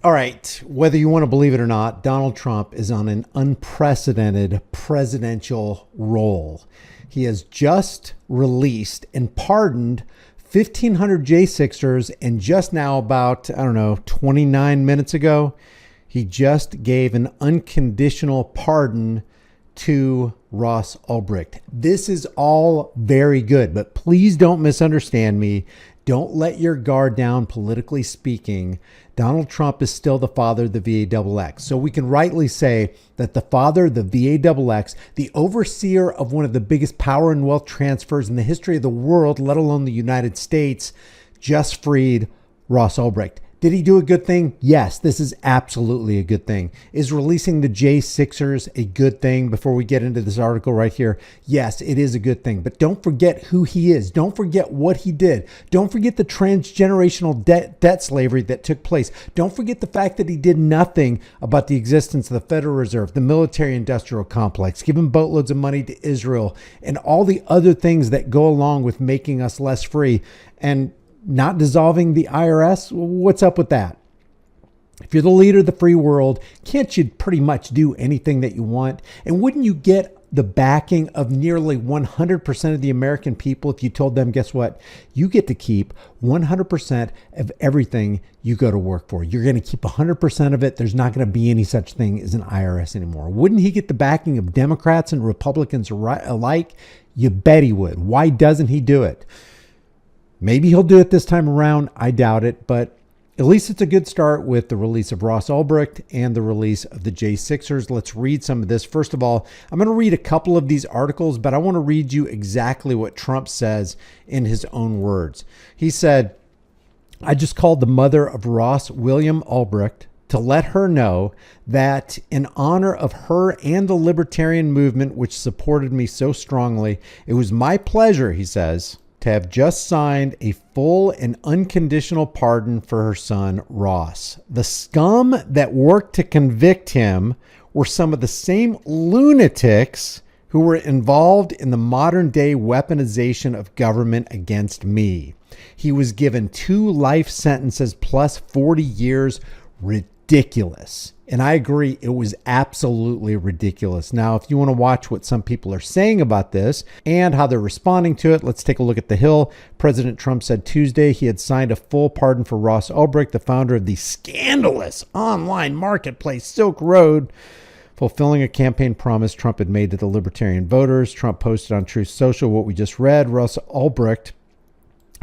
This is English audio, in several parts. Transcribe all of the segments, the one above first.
All right, whether you want to believe it or not, Donald Trump is on an unprecedented presidential roll. He has just released and pardoned 1,500 J6ers, and just now, about, 29 minutes ago, he just gave an unconditional pardon to Ross Ulbricht. This is all very good, but please don't misunderstand me. Don't let your guard down, politically speaking. Donald Trump is still the father of the VAXX. So we can rightly say that the father of the VAXX, the overseer of one of the biggest power and wealth transfers in the history of the world, let alone the United States, just freed Ross Ulbricht. Did he do a good thing? Yes, this is absolutely a good thing. Is releasing the J6ers a good thing? Before we get into this article right here, yes, it is a good thing. But don't forget who he is. Don't forget what he did. Don't forget the transgenerational debt slavery that took place. Don't forget the fact that he did nothing about the existence of the Federal Reserve, the military-industrial complex, giving boatloads of money to Israel, and all the other things that go along with making us less free. And not dissolving the IRS? What's up with that? If you're the leader of the free world, can't you pretty much do anything that you want? And wouldn't you get the backing of nearly 100% of the American people if you told them, guess what? You get to keep 100% of everything you go to work for. You're going to keep 100% of it. There's not going to be any such thing as an IRS anymore. Wouldn't he get the backing of Democrats and Republicans alike? You bet he would. Why doesn't he do it? Maybe he'll do it this time around. I doubt it, but at least it's a good start with the release of Ross Ulbricht and the release of the J6ers. Let's read some of this. First of all, I'm going to read a couple of these articles, but I want to read you exactly what Trump says in his own words. He said, I just called the mother of Ross William Ulbricht to let her know that in honor of her and the Libertarian movement, which supported me so strongly, it was my pleasure, he says, to have just signed a full and unconditional pardon for her son, Ross. The scum that worked to convict him were some of the same lunatics who were involved in the modern day weaponization of government against me. He was given 2 life sentences plus 40 years. Ridiculous. And I agree, it was absolutely ridiculous. Now, if you want to watch what some people are saying about this and how they're responding to it, let's take a look at The Hill. President Trump said Tuesday he had signed a full pardon for Ross Ulbricht, the founder of the scandalous online marketplace Silk Road, fulfilling a campaign promise Trump had made to the Libertarian voters. Trump posted on Truth Social what we just read. Ross Ulbricht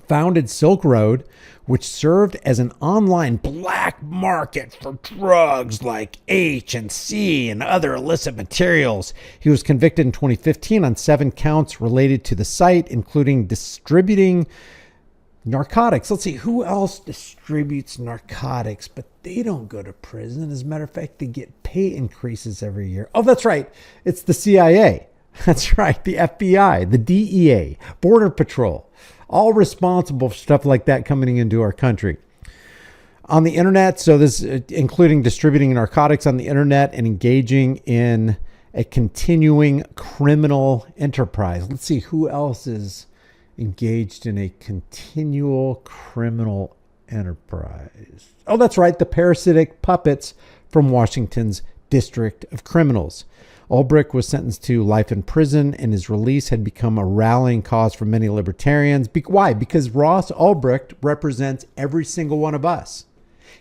founded Silk Road, which served as an online black market for drugs like H and C and other illicit materials. He was convicted in 2015 on 7 counts related to the site, including distributing narcotics. Let's see, who else distributes narcotics, but they don't go to prison? As a matter of fact, they get pay increases every year. Oh, that's right. It's the CIA. That's right. The FBI, the DEA, Border Patrol. All responsible for stuff like that coming into our country. On the internet, so this including distributing narcotics on the internet and engaging in a continuing criminal enterprise. Let's see who else is engaged in a continual criminal enterprise. Oh, that's right, the parasitic puppets from Washington's District of Criminals. Ulbricht was sentenced to life in prison, and his release had become a rallying cause for many libertarians. Why? Because Ross Ulbricht represents every single one of us.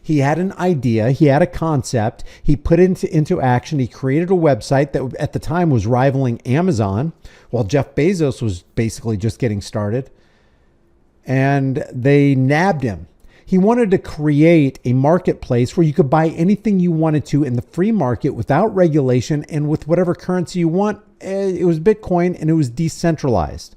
He had an idea. He had a concept. He put it into action. He created a website that at the time was rivaling Amazon, while Jeff Bezos was basically just getting started. And they nabbed him. He wanted to create a marketplace where you could buy anything you wanted to in the free market without regulation and with whatever currency you want. It was Bitcoin and it was decentralized.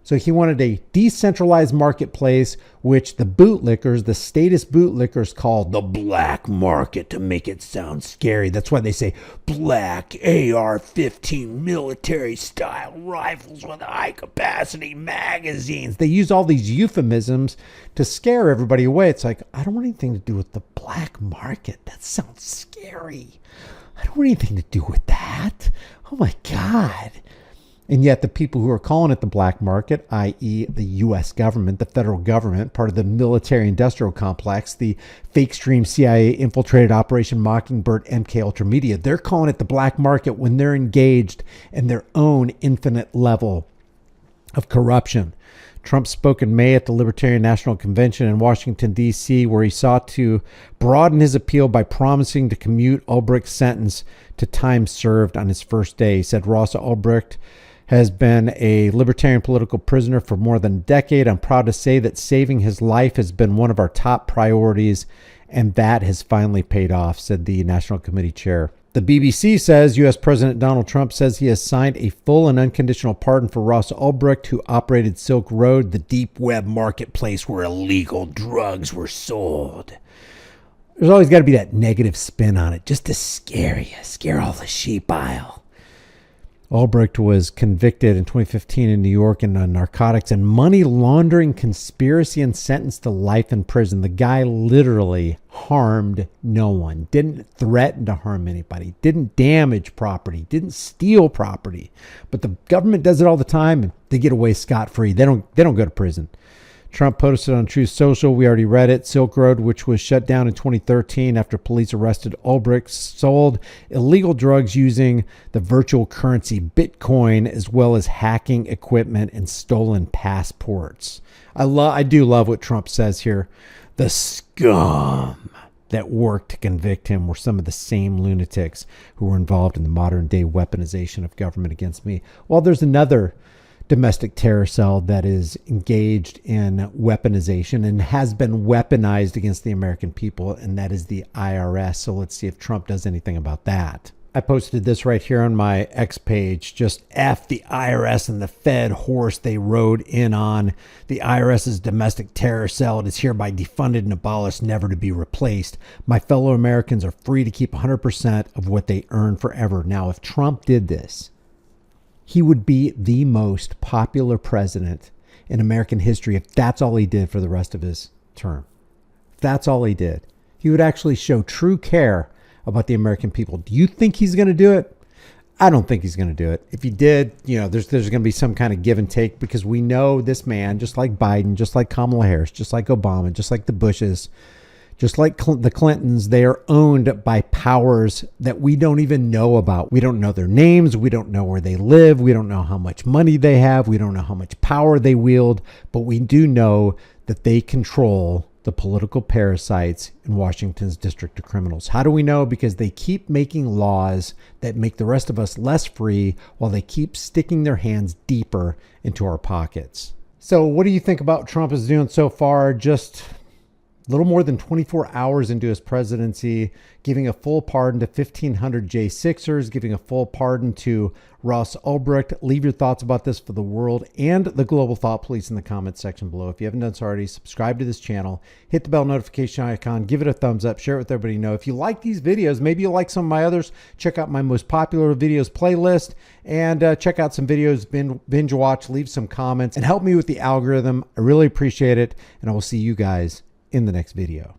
So he wanted a decentralized marketplace, which the bootlickers, the statist bootlickers, called the black market to make it sound scary. That's why they say black AR-15 military style rifles with high capacity magazines. They use all these euphemisms to scare everybody away. It's like, I don't want anything to do with the black market. That sounds scary. I don't want anything to do with that. Oh my God. And yet the people who are calling it the black market, i.e. the U.S. government, the federal government, part of the military industrial complex, the fake stream CIA infiltrated Operation Mockingbird, MK Ultramedia, they're calling it the black market when they're engaged in their own infinite level of corruption. Trump spoke in May at the Libertarian National Convention in Washington, D.C., where he sought to broaden his appeal by promising to commute Ulbricht's sentence to time served on his first day. He said Ross Ulbricht has been a libertarian political prisoner for more than a decade. I'm proud to say that saving his life has been one of our top priorities, and that has finally paid off, said the National Committee chair. The BBC says U.S. President Donald Trump says he has signed a full and unconditional pardon for Ross Ulbricht, who operated Silk Road, the deep web marketplace where illegal drugs were sold. There's always got to be that negative spin on it, just to scare you, scare all the sheep aisle. Ulbricht was convicted in 2015 in New York in a narcotics and money laundering conspiracy and sentenced to life in prison. The guy literally harmed no one, didn't threaten to harm anybody, didn't damage property, didn't steal property. But the government does it all the time and they get away scot-free. They don't go to prison. Trump posted on Truth Social, we already read it, Silk Road, which was shut down in 2013 after police arrested Ulbricht, sold illegal drugs using the virtual currency Bitcoin, as well as hacking equipment and stolen passports. I do love what Trump says here. The scum that worked to convict him were some of the same lunatics who were involved in the modern day weaponization of government against me. Well, there's another domestic terror cell that is engaged in weaponization and has been weaponized against the American people, and that is the IRS. So let's see if Trump does anything about that. I posted this right here on my X page, just F the IRS and the Fed horse they rode in on. The IRS's domestic terror cell, it is hereby defunded and abolished, never to be replaced. My fellow Americans are free to keep 100% of what they earn forever. Now, if Trump did this, he would be the most popular president in American history if that's all he did for the rest of his term. If that's all he did. He would actually show true care about the American people. Do you think he's going to do it? I don't think he's going to do it. If he did, there's going to be some kind of give and take, because we know this man, just like Biden, just like Kamala Harris, just like Obama, just like the Bushes, just like the Clintons, they are owned by powers that we don't even know about. We don't know their names. We don't know where they live. We don't know how much money they have. We don't know how much power they wield. But we do know that they control the political parasites in Washington's District of Criminals. How do we know? Because they keep making laws that make the rest of us less free while they keep sticking their hands deeper into our pockets. So what do you think about what Trump is doing so far? Just a little more than 24 hours into his presidency, giving a full pardon to 1,500 J6ers, giving a full pardon to Ross Ulbricht. Leave your thoughts about this for the world and the global thought police in the comments section below. If you haven't done so already, subscribe to this channel, hit the bell notification icon, give it a thumbs up, share it with everybody you know. If you like these videos, maybe you'll like some of my others, check out my most popular videos playlist, and check out some videos, binge watch, leave some comments, and help me with the algorithm. I really appreciate it, and I will see you guys in the next video.